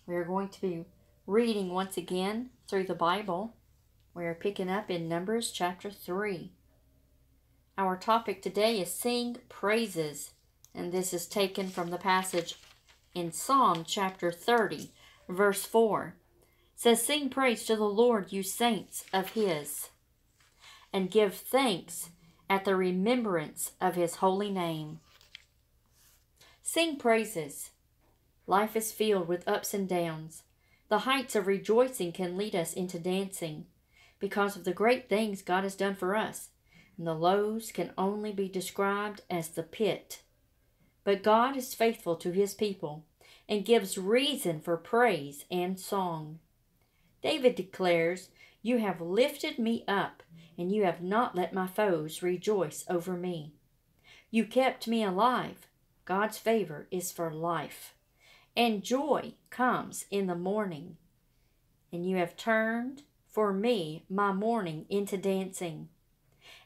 We are going to be reading once again through the Bible. We are picking up in Numbers chapter 3. Our topic today is Sing Praises, and this is taken from the passage in Psalm chapter 30, verse 4. It says, "Sing praise to the Lord, you saints of His, and give thanks at the remembrance of His holy name." Sing praises. Life is filled with ups and downs. The heights of rejoicing can lead us into dancing because of the great things God has done for us, and the lows can only be described as the pit. But God is faithful to His people and gives reason for praise and song. David declares, "You have lifted me up, and you have not let my foes rejoice over me. You kept me alive." God's favor is for life. "And joy comes in the morning. And you have turned for me my mourning into dancing.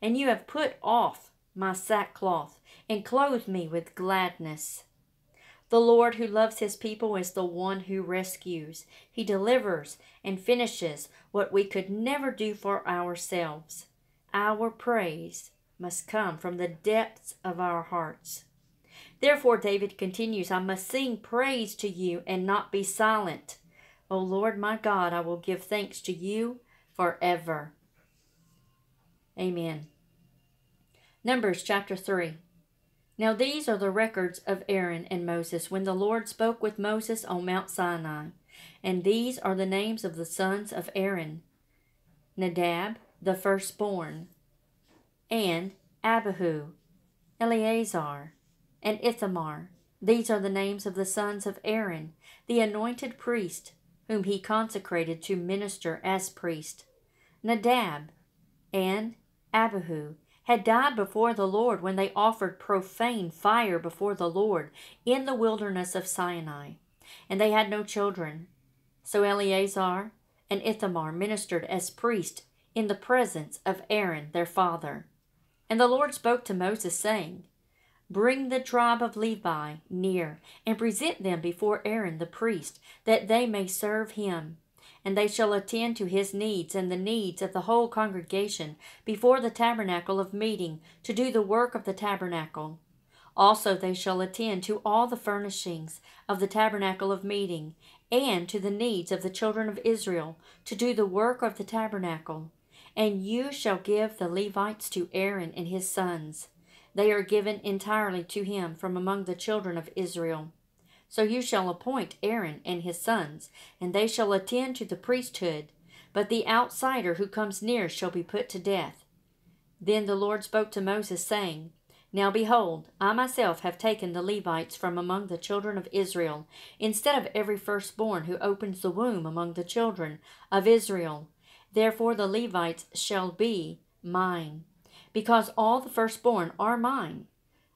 And you have put off my sackcloth and clothed me with gladness." The Lord who loves His people is the one who rescues. He delivers and finishes what we could never do for ourselves. Our praise must come from the depths of our hearts. Therefore, David continues, "I must sing praise to you and not be silent. O Lord my God, I will give thanks to you forever." Amen. Numbers chapter 3. Now these are the records of Aaron and Moses when the Lord spoke with Moses on Mount Sinai. And these are the names of the sons of Aaron: Nadab, the firstborn, and Abihu, Eleazar, and Ithamar. These are the names of the sons of Aaron, the anointed priest, whom he consecrated to minister as priest. Nadab and Abihu had died before the Lord when they offered profane fire before the Lord in the wilderness of Sinai, and they had no children. So Eleazar and Ithamar ministered as priests in the presence of Aaron their father. And the Lord spoke to Moses, saying, "Bring the tribe of Levi near, and present them before Aaron the priest, that they may serve him. And they shall attend to his needs and the needs of the whole congregation before the tabernacle of meeting, to do the work of the tabernacle. Also they shall attend to all the furnishings of the tabernacle of meeting, and to the needs of the children of Israel, to do the work of the tabernacle. And you shall give the Levites to Aaron and his sons. They are given entirely to him from among the children of Israel. So you shall appoint Aaron and his sons, and they shall attend to the priesthood, but the outsider who comes near shall be put to death." Then the Lord spoke to Moses, saying, "Now behold, I myself have taken the Levites from among the children of Israel, instead of every firstborn who opens the womb among the children of Israel. Therefore the Levites shall be mine, because all the firstborn are mine.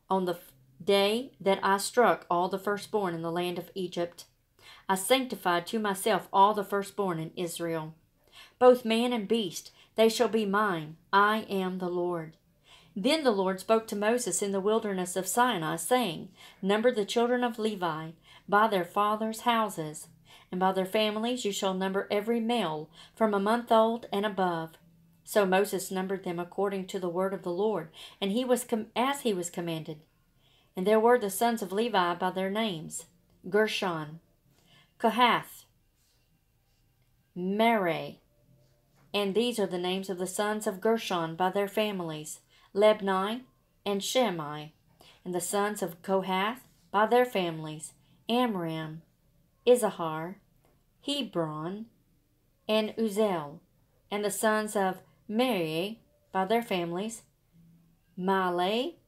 On the day that I struck all the firstborn in the land of Egypt, I sanctified to myself all the firstborn in Israel. Both man and beast, they shall be mine. I am the Lord." Then the Lord spoke to Moses in the wilderness of Sinai, saying, "Number the children of Levi by their fathers' houses, and by their families you shall number every male from a month old and above." So Moses numbered them according to the word of the Lord, and he was as he was commanded. And there were the sons of Levi by their names: Gershon, Kohath, Merari. And these are the names of the sons of Gershon by their families: Libni and Shimei. And the sons of Kohath by their families: Amram, Issachar, Hebron, and Uzziel. And the sons of Merari by their families: Mahli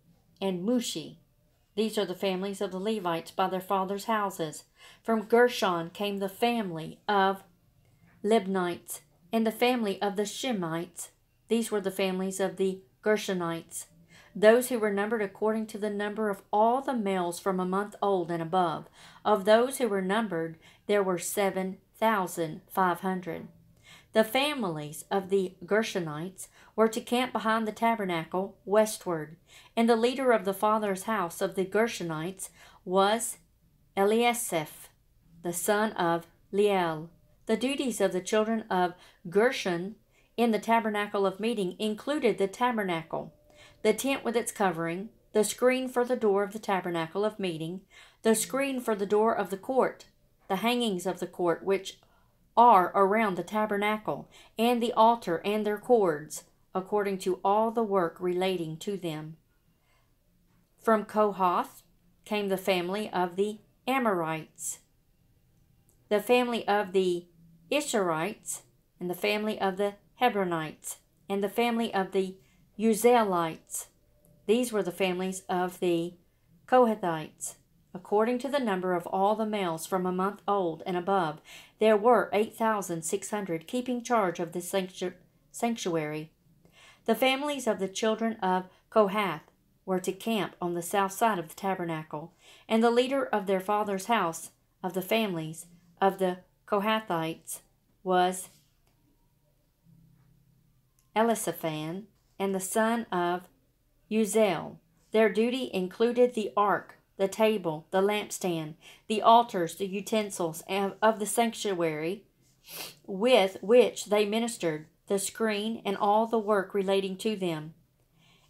and Mushi. These are the families of the Levites by their fathers' houses. From Gershon came the family of Libnites, and the family of the Shimeites. These were the families of the Gershonites. Those who were numbered according to the number of all the males from a month old and above. Of those who were numbered, there were 7,500. The families of the Gershonites were to camp behind the tabernacle westward, and the leader of the father's house of the Gershonites was Eliasaph, the son of Liel. The duties of the children of Gershon in the tabernacle of meeting included the tabernacle, the tent with its covering, the screen for the door of the tabernacle of meeting, the screen for the door of the court, the hangings of the court which are around the tabernacle, and the altar and their cords, according to all the work relating to them. From Kohath came the family of the Amorites, the family of the Isharites, and the family of the Hebronites, and the family of the Uzzielites. These were the families of the Kohathites. According to the number of all the males from a month old and above, there were 8,600 keeping charge of the sanctuary. The families of the children of Kohath were to camp on the south side of the tabernacle, and the leader of their father's house of the families of the Kohathites was Elisaphan, and the son of Uzziel. Their duty included the ark, the table, the lampstand, the altars, the utensils of the sanctuary with which they ministered, the screen, and all the work relating to them.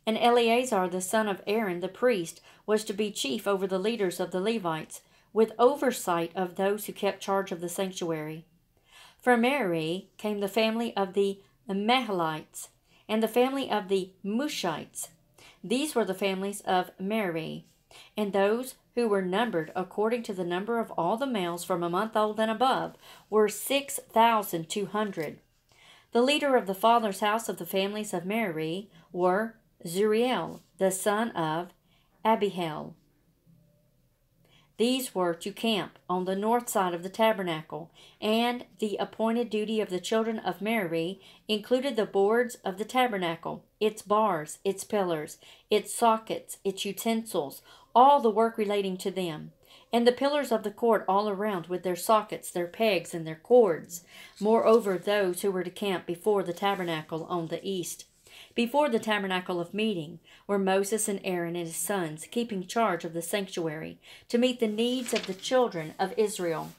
And Eleazar the son of Aaron the priest was to be chief over the leaders of the Levites, with oversight of those who kept charge of the sanctuary. From Merari came the family of the Mahalites, and the family of the Mushites. These were the families of Merari, and those who were numbered according to the number of all the males from a month old and above were 6,200. The leader of the father's house of the families of Merari were Zuriel, the son of Abihail. These were to camp on the north side of the tabernacle, and the appointed duty of the children of Merari included the boards of the tabernacle, its bars, its pillars, its sockets, its utensils, all the work relating to them, and the pillars of the court all around with their sockets, their pegs, and their cords. Moreover, those who were to camp before the tabernacle on the east. Before the tabernacle of meeting were Moses and Aaron and his sons, keeping charge of the sanctuary, to meet the needs of the children of Israel.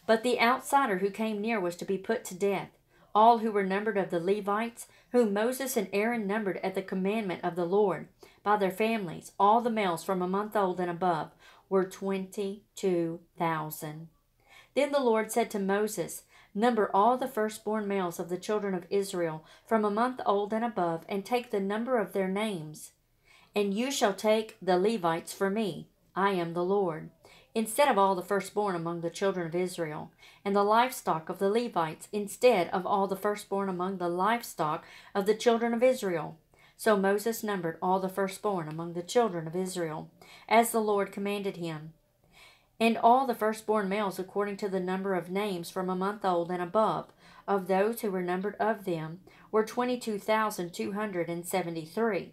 But the outsider who came near was to be put to death. All who were numbered of the Levites, whom Moses and Aaron numbered at the commandment of the Lord, by their families, all the males from a month old and above, were 22,000. Then the Lord said to Moses, Number all the firstborn males of the children of Israel from a month old and above, and take the number of their names. And you shall take the Levites for me. I am the Lord. Instead of all the firstborn among the children of Israel, and the livestock of the Levites, instead of all the firstborn among the livestock of the children of Israel. So Moses numbered all the firstborn among the children of Israel, as the Lord commanded him. And all the firstborn males according to the number of names from a month old and above, of those who were numbered of them, were 22,273.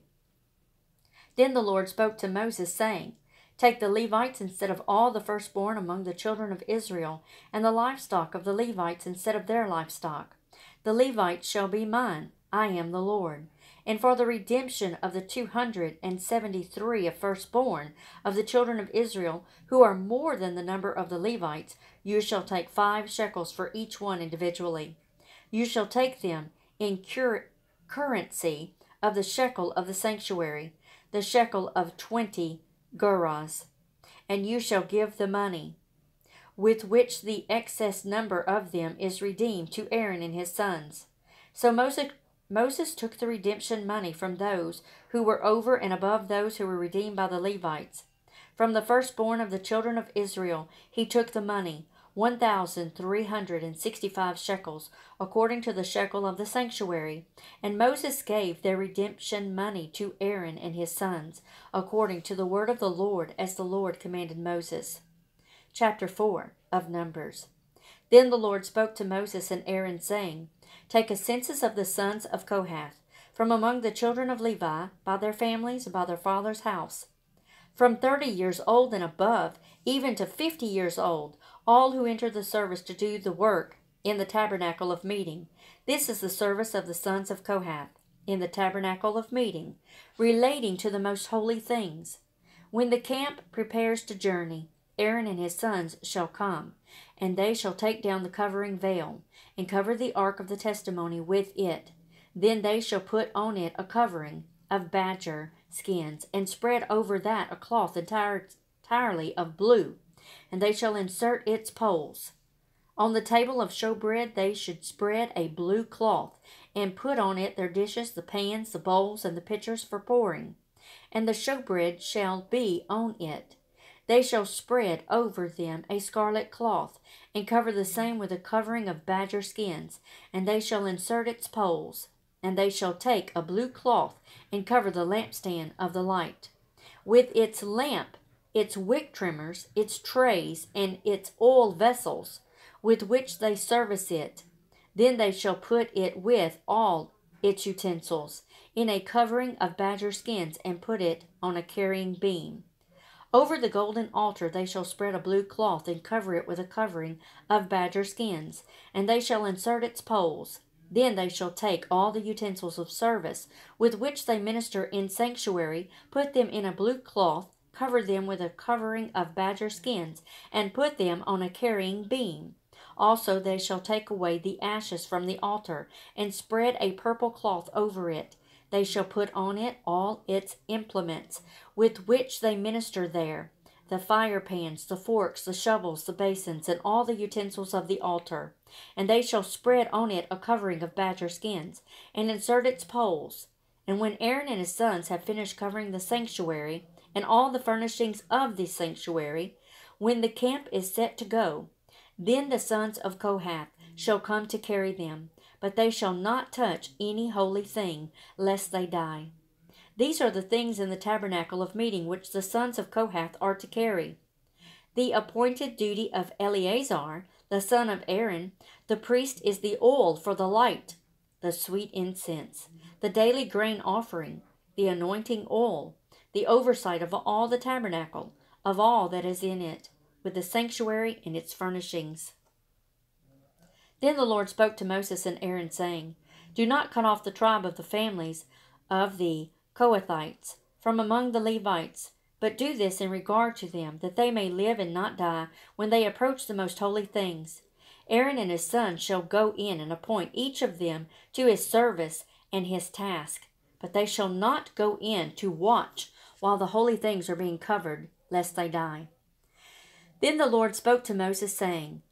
Then the Lord spoke to Moses, saying, Take the Levites instead of all the firstborn among the children of Israel, and the livestock of the Levites instead of their livestock. The Levites shall be mine. I am the Lord. And for the redemption of the 273 of firstborn of the children of Israel, who are more than the number of the Levites, you shall take 5 shekels for each one individually. You shall take them in currency of the shekel of the sanctuary, the shekel of 20 gerahs, and you shall give the money, with which the excess number of them is redeemed, to Aaron and his sons. So Moses took the redemption money from those who were over and above those who were redeemed by the Levites. From the firstborn of the children of Israel he took the money, 1,365 shekels, according to the shekel of the sanctuary. And Moses gave their redemption money to Aaron and his sons, according to the word of the Lord, as the Lord commanded Moses. Chapter 4 of Numbers. Then the Lord spoke to Moses and Aaron, saying, Take a census of the sons of Kohath, from among the children of Levi, by their families and by their father's house. From 30 years old and above, even to 50 years old, all who enter the service to do the work in the tabernacle of meeting. This is the service of the sons of Kohath, in the tabernacle of meeting, relating to the most holy things. When the camp prepares to journey, Aaron and his sons shall come, and they shall take down the covering veil, and cover the ark of the testimony with it. Then they shall put on it a covering of badger skins, and spread over that a cloth entirely of blue, and they shall insert its poles. On the table of showbread they should spread a blue cloth, and put on it their dishes, the pans, the bowls, and the pitchers for pouring. And the showbread shall be on it. They shall spread over them a scarlet cloth, and cover the same with a covering of badger skins, and they shall insert its poles. And they shall take a blue cloth, and cover the lampstand of the light, with its lamp, its wick trimmers, its trays, and its oil vessels, with which they service it. Then they shall put it with all its utensils in a covering of badger skins, and put it on a carrying beam. Over the golden altar they shall spread a blue cloth, and cover it with a covering of badger skins, and they shall insert its poles. Then they shall take all the utensils of service with which they minister in sanctuary, put them in a blue cloth, cover them with a covering of badger skins, and put them on a carrying beam. Also they shall take away the ashes from the altar, and spread a purple cloth over it. They shall put on it all its implements with which they minister there, the fire pans, the forks, the shovels, the basins, and all the utensils of the altar. And they shall spread on it a covering of badger skins, and insert its poles. And when Aaron and his sons have finished covering the sanctuary, and all the furnishings of the sanctuary, when the camp is set to go, then the sons of Kohath shall come to carry them, but they shall not touch any holy thing, lest they die. These are the things in the tabernacle of meeting which the sons of Kohath are to carry. The appointed duty of Eleazar, the son of Aaron, the priest, is the oil for the light, the sweet incense, the daily grain offering, the anointing oil, the oversight of all the tabernacle, of all that is in it, with the sanctuary and its furnishings. Then the Lord spoke to Moses and Aaron, saying, Do not cut off the tribe of the families of the Kohathites from among the Levites, but do this in regard to them, that they may live and not die when they approach the most holy things. Aaron and his sons shall go in and appoint each of them to his service and his task, but they shall not go in to watch while the holy things are being covered, lest they die. Then the Lord spoke to Moses, saying,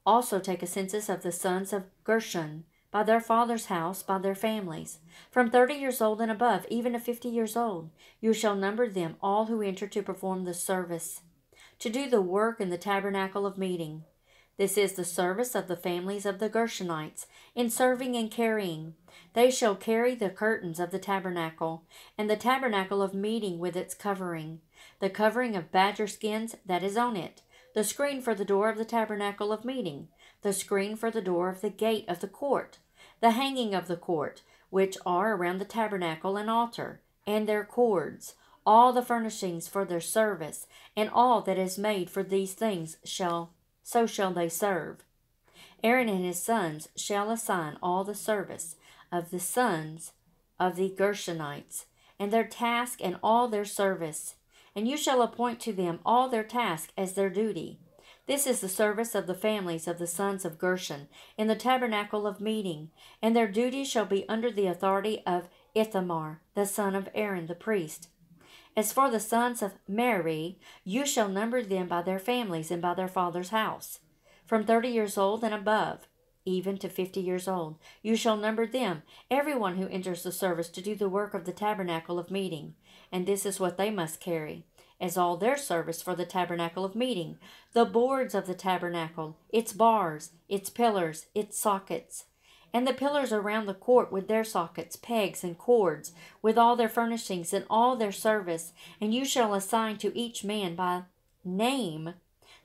Also take a census of the sons of Gershon, by their father's house, by their families, from 30 years old and above, even to 50 years old. You shall number them, all who enter to perform the service, to do the work in the tabernacle of meeting. This is the service of the families of the Gershonites, in serving and carrying. They shall carry the curtains of the tabernacle, and the tabernacle of meeting with its covering, the covering of badger skins that is on it, the screen for the door of the tabernacle of meeting, the screen for the door of the gate of the court, the hanging of the court, which are around the tabernacle and altar, and their cords, all the furnishings for their service, and all that is made for these things shall they serve. Aaron and his sons shall assign all the service of the sons of the Gershonites, and their task and all their service, and you shall appoint to them all their task as their duty. This is the service of the families of the sons of Gershon in the tabernacle of meeting, and their duty shall be under the authority of Ithamar, the son of Aaron the priest. As for the sons of Merari, you shall number them by their families and by their father's house, from 30 years old and above, even to 50 years old. You shall number them, everyone who enters the service to do the work of the tabernacle of meeting. And this is what they must carry, as all their service for the tabernacle of meeting: the boards of the tabernacle, its bars, its pillars, its sockets, and the pillars around the court with their sockets, pegs, and cords, with all their furnishings and all their service. And you shall assign to each man by name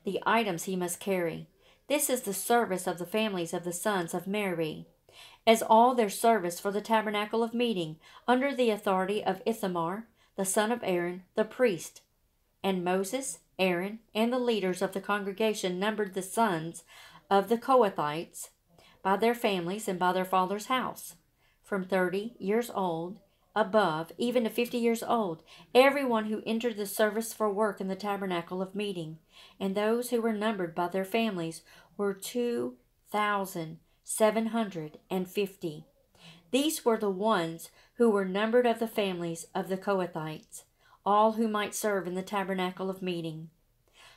the items he must carry. This is the service of the families of the sons of Merari, as all their service for the tabernacle of meeting, under the authority of Ithamar, the son of Aaron, the priest. And Moses, Aaron, and the leaders of the congregation numbered the sons of the Kohathites by their families and by their father's house, from 30 years old above, even to 50 years old, everyone who entered the service for work in the tabernacle of meeting, and those who were numbered by their families were 2,750. These were the ones who were numbered of the families of the Kohathites, all who might serve in the tabernacle of meeting,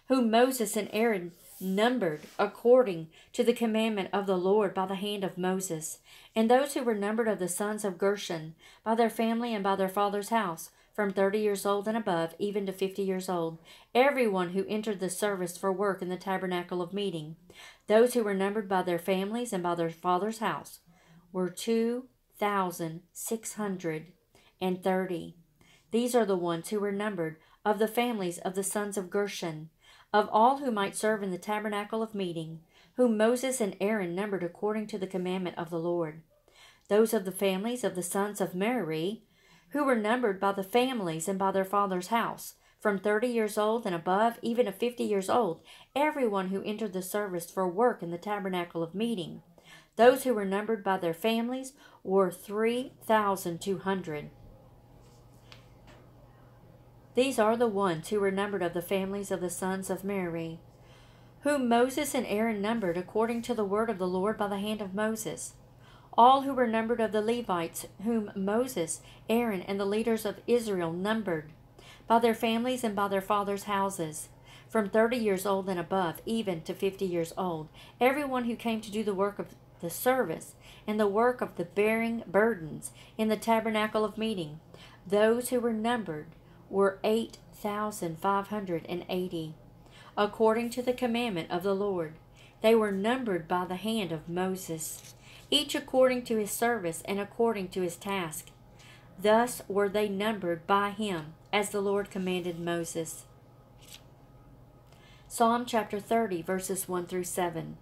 whom Moses and Aaron numbered according to the commandment of the Lord by the hand of Moses, and those who were numbered of the sons of Gershon by their family and by their father's house, from 30 years old and above, even to 50 years old, everyone who entered the service for work in the tabernacle of meeting. Those who were numbered by their families and by their father's house were 2,630. These are the ones who were numbered of the families of the sons of Gershon, of all who might serve in the tabernacle of meeting, whom Moses and Aaron numbered according to the commandment of the Lord. Those of the families of the sons of Merari, who were numbered by the families and by their father's house, from 30 years old and above, even to 50 years old, everyone who entered the service for work in the tabernacle of meeting. Those who were numbered by their families were 3,200. These are the ones who were numbered of the families of the sons of Merari, whom Moses and Aaron numbered according to the word of the Lord by the hand of Moses. All who were numbered of the Levites, whom Moses, Aaron, and the leaders of Israel numbered, by their families and by their fathers' houses, from 30 years old and above, even to 50 years old, everyone who came to do the work of the service and the work of the bearing burdens in the tabernacle of meeting. Those who were numbered were 8,580, according to the commandment of the Lord. They were numbered by the hand of Moses, each according to his service and according to his task. Thus were they numbered by him, as the Lord commanded Moses. Psalm chapter 30, verses 1 through 7.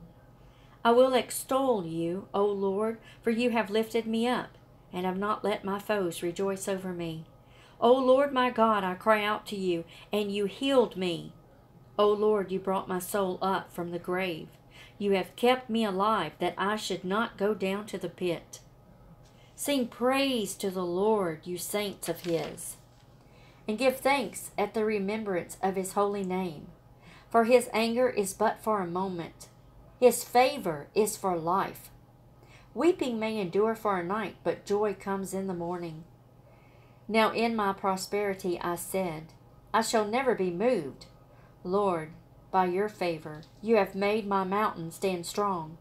I will extol you, O Lord, for you have lifted me up, and have not let my foes rejoice over me. O Lord my God, I cry out to you, and you healed me. O Lord, you brought my soul up from the grave. You have kept me alive, that I should not go down to the pit. Sing praise to the Lord, you saints of his, and give thanks at the remembrance of his holy name. For his anger is but for a moment. His favor is for life. Weeping may endure for a night, but joy comes in the morning. Now in my prosperity I said, I shall never be moved. Lord, by your favor, you have made my mountain stand strong.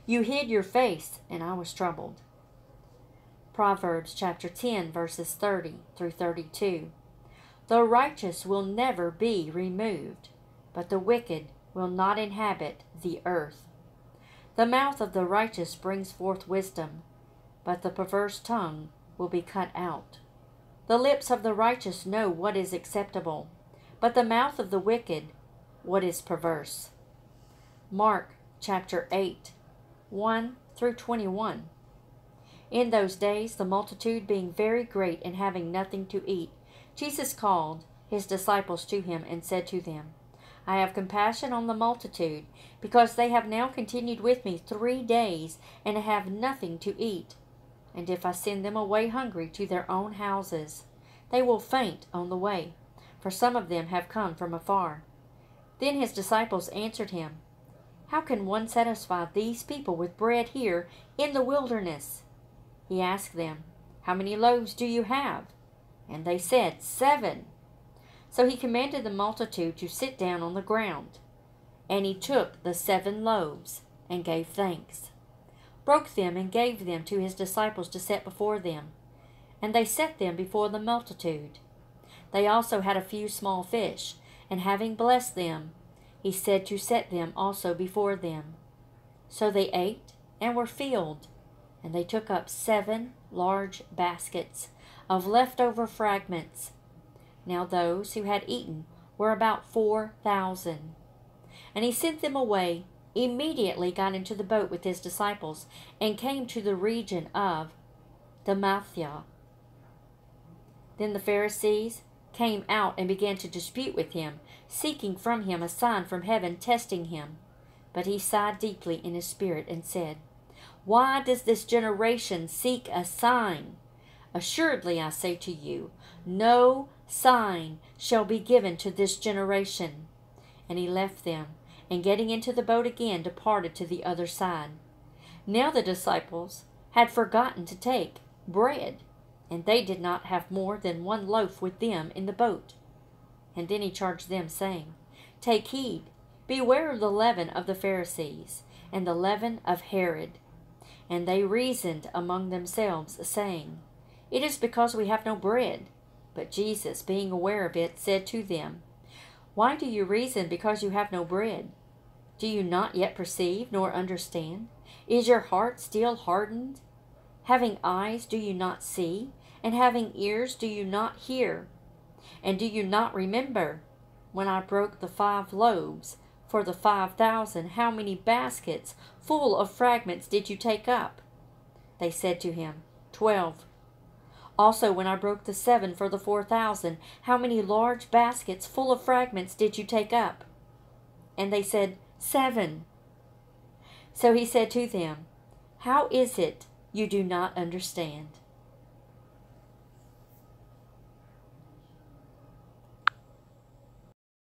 You hid your face, and I was troubled. Proverbs chapter 10, verses 30 through 32. The righteous will never be removed, but the wicked will not inhabit the earth. The mouth of the righteous brings forth wisdom, but the perverse tongue will be cut out. The lips of the righteous know what is acceptable, but the mouth of the wicked what is perverse. Mark chapter 8, 1 through 21. In those days, the multitude being very great and having nothing to eat, Jesus called his disciples to him and said to them, I have compassion on the multitude, because they have now continued with me 3 days and have nothing to eat. And if I send them away hungry to their own houses, they will faint on the way, for some of them have come from afar. Then his disciples answered him, How can one satisfy these people with bread here in the wilderness? He asked them, How many loaves do you have? And they said, 7. So he commanded the multitude to sit down on the ground. And he took the 7 loaves, and gave thanks, broke them, and gave them to his disciples to set before them. And they set them before the multitude. They also had a few small fish, and having blessed them, he said to set them also before them. So they ate, and were filled, and they took up 7 large baskets of leftover fragments. Now those who had eaten were about 4,000. And he sent them away, immediately got into the boat with his disciples, and came to the region of Dalmatia. Then the Pharisees came out and began to dispute with him, seeking from him a sign from heaven, testing him. But he sighed deeply in his spirit and said, Why does this generation seek a sign? Assuredly I say to you, no sign shall be given to this generation. And he left them, and getting into the boat again, departed to the other side. Now the disciples had forgotten to take bread, and they did not have more than one loaf with them in the boat. And then he charged them, saying, Take heed, beware of the leaven of the Pharisees, and the leaven of Herod. And they reasoned among themselves, saying, It is because we have no bread. But Jesus, being aware of it, said to them, Why do you reason because you have no bread? Do you not yet perceive, nor understand? Is your heart still hardened? Having eyes, do you not see? And having ears, do you not hear? And do you not remember, when I broke the 5 loaves for the 5,000, how many baskets full of fragments did you take up? They said to him, 12. Also, when I broke the 7 for the 4,000, how many large baskets full of fragments did you take up? And they said, 7. So he said to them, How is it you do not understand?